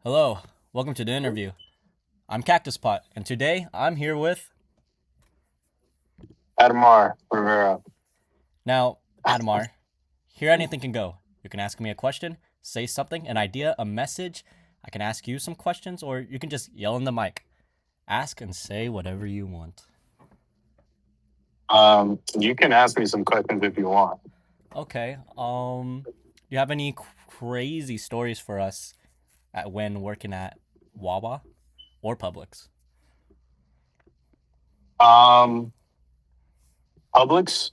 Hello, welcome to the interview. I'm Cactus Pot, and today I'm here with. Admar Rivera. Now, Admar. Here anything can go. You can ask me a question, say something, an idea, a message. I can ask you some questions, or you can just yell in the mic. Ask and say whatever you want. You can ask me some questions if you want. Okay, do you have any crazy stories for us at when working at Wawa or Publix? Um, Publix.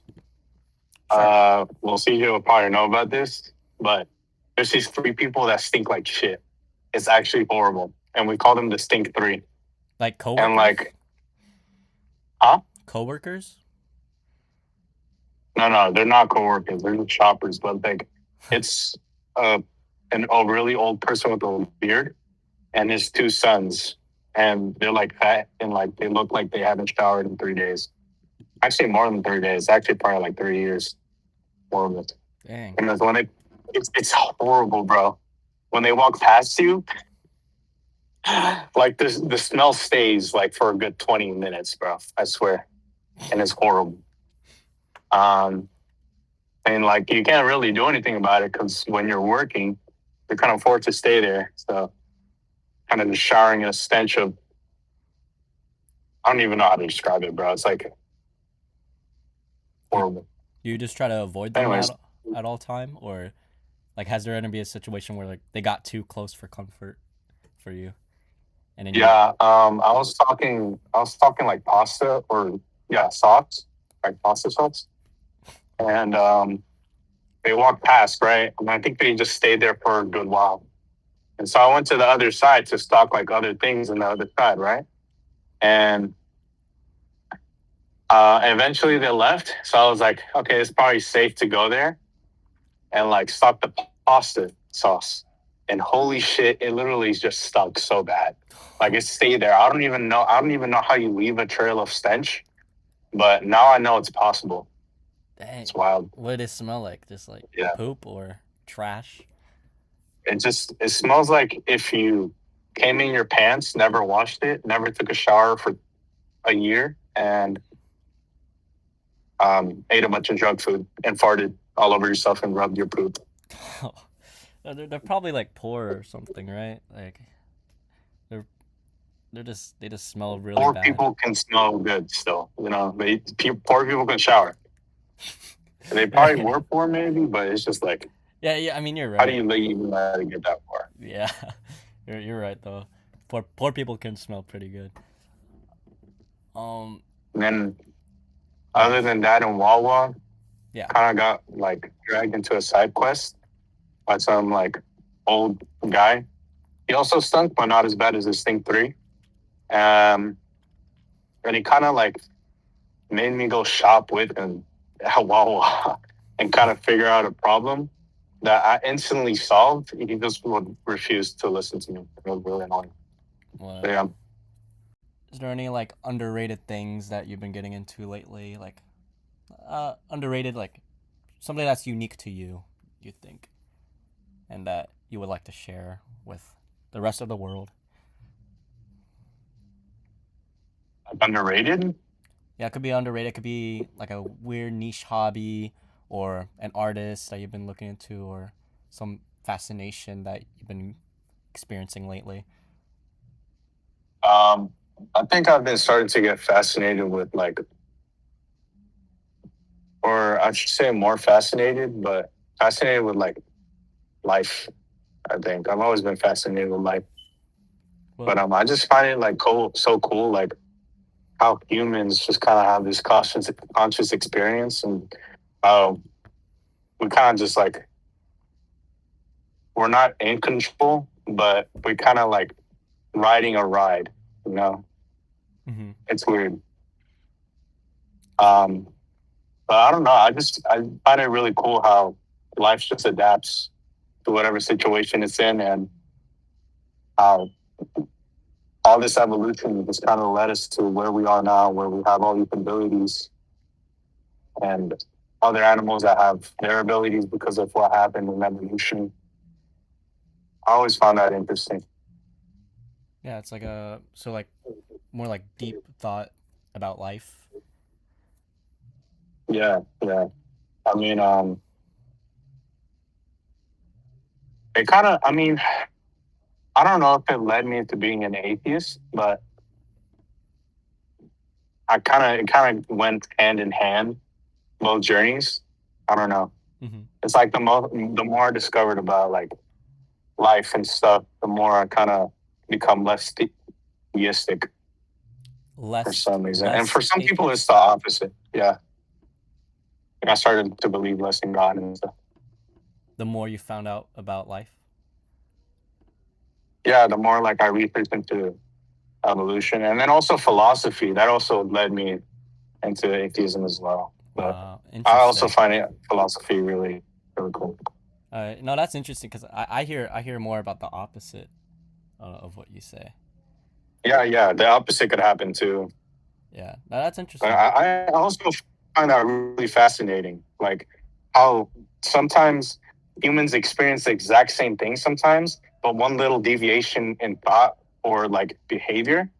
Sure. Well, CJ will probably know about this, but there's these three people that stink like shit. It's actually horrible, and we call them the Stink Three. Like And coworkers? like, huh? Coworkers? No, they're not coworkers. They're just shoppers. But like, it's uh, a really old person with a beard and his two sons, and they're like fat and like they look like they haven't showered in 3 days. Actually, more than 3 days. Actually, probably like 3 years. Horrible. Dang. And it's horrible, bro. When they walk past you, like the smell stays like for a good 20 minutes, bro. I swear, and it's horrible. Um, and like you can't really do anything about it because when you're working, you're kind of forced to stay there. So kind of just showering in a stench of I don't even know how to describe it, bro. It's like You horrible. you just try to avoid them Anyways, at all time, or like has there ever been a situation where like they got too close for comfort for you, and then you. yeah. I was talking like pasta or yeah, sauce, like pasta sauce. And they walked past, right? And I think they just stayed there for a good while. And so I went to the other side to stock like other things on the other side, right? And eventually they left. So I was like, okay, it's probably safe to go there and like stock the pasta sauce. And holy shit, it literally just stunk so bad. Like it stayed there. I don't even know. I don't even know how you leave a trail of stench, but now I know it's possible. Dang, It's wild. what did it smell like? Just like Yeah. poop or trash? It smells like if you came in your pants, never washed it, never took a shower for a year, and ate a bunch of junk food and farted all over yourself and rubbed your poop. They're probably like poor or something, right? Like they're they just smell really Poor bad. people can smell good still, you know. Poor people can shower. They probably Right. were poor, maybe, but it's just like, Yeah. I mean, you're how do right. you even let it get that far? Yeah, you're right though. Poor people can smell pretty good. Um. And then, Oh, other than that, in Wawa, yeah. kind of got like dragged into a side quest by some like old guy. He also stunk, but not as bad as his Stink 3. Um, and he kind of like made me go shop with him at Wawa and kind of figure out a problem that I instantly solved. He just would refuse to listen to me. It was really annoying. What? But yeah, Is there any like underrated things that you've been getting into lately? Like, underrated, like something that's unique to you, you think, and that you would like to share with the rest of the world? underrated. Yeah, it could be underrated. It could be like a weird niche hobby or an artist that you've been looking into or some fascination that you've been experiencing lately. Um, I think I've been starting to get fascinated with like, or I should say more fascinated, but fascinated with like life. I think I've always been fascinated with life, Well, but I just find it like cool, so cool, like how humans just kind of have this conscious experience and how we kind of just like we're not in control, but we kind of like riding a ride. You know, mm-hmm. it's weird. Um, but I don't know. I find it really cool how life just adapts to whatever situation it's in, and how all this evolution just kind of led us to where we are now, where we have all these abilities and other animals that have their abilities because of what happened in evolution. I always found that interesting. Yeah, it's like a so like more like deep thought about life. Yeah, yeah. I mean, it kind of. I mean, I don't know if it led me into being an atheist, but it kind of went hand in hand, both journeys. I don't know. Hmm. It's like the more I discovered about like life and stuff, the more I kind of become less theistic for some reason. And Less for some people, it's atheist. the opposite. Yeah, like I started to believe less in God and stuff. The more you found out about life. Yeah, the more like I researched into evolution and then also philosophy, that also led me into atheism as well. But Wow, I also interesting. find philosophy really, really cool. No, that's interesting because I hear more about the opposite of what you say. Yeah, yeah, the opposite could happen too. Yeah, no, that's But interesting. I also find that really fascinating, like how sometimes humans experience the exact same thing sometimes, but one little deviation in thought or like behavior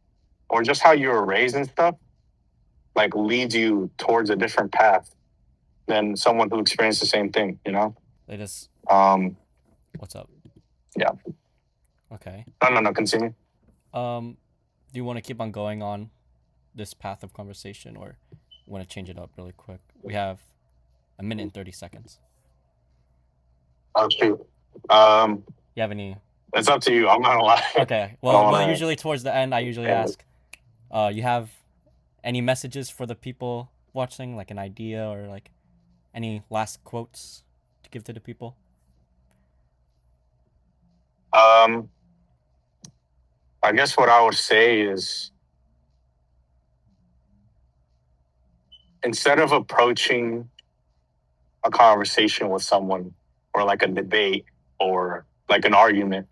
or just how you were raised and stuff, like leads you towards a different path than someone who experienced the same thing, you know? They just Um, what's up? yeah. Okay. No, no, no, continue. Um, do you want to keep on going on this path of conversation, or want to change it up really quick? We have a minute and 30 seconds. Oh, shoot. Um, You have any? it's up to you. I'm not gonna lie. Okay. I don't Well, want usually towards the end, I usually to. ask, you have any messages for the people watching, like an idea or like any last quotes to give to the people? Um, I guess what I would say is instead of approaching a conversation with someone or like a debate or like an argument,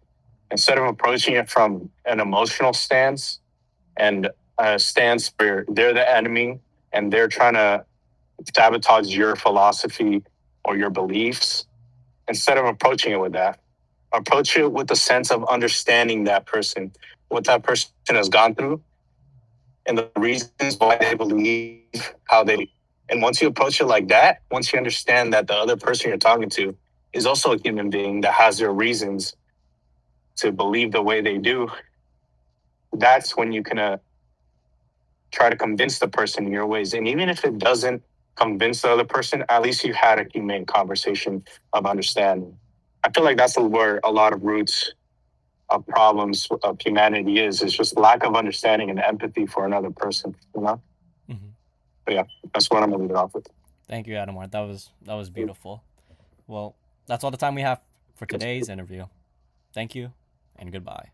instead of approaching it from an emotional stance and a stance where they're the enemy and they're trying to sabotage your philosophy or your beliefs, instead of approaching it with that, approach it with the sense of understanding that person, what that person has gone through, and the reasons why they believe how they. And once you approach it like that, once you understand that the other person you're talking to is also a human being that has their reasons to believe the way they do, that's when you can try to convince the person in your ways. And even if it doesn't convince the other person, at least you had a humane conversation of understanding. I feel like that's where a lot of roots of problems of humanity is. It's just lack of understanding and empathy for another person, you know? Hmm. But yeah, that's what I'm gonna leave it off with. Thank you, Adamar. That was beautiful. Well, that's all the time we have for today's interview. Thank you, and goodbye.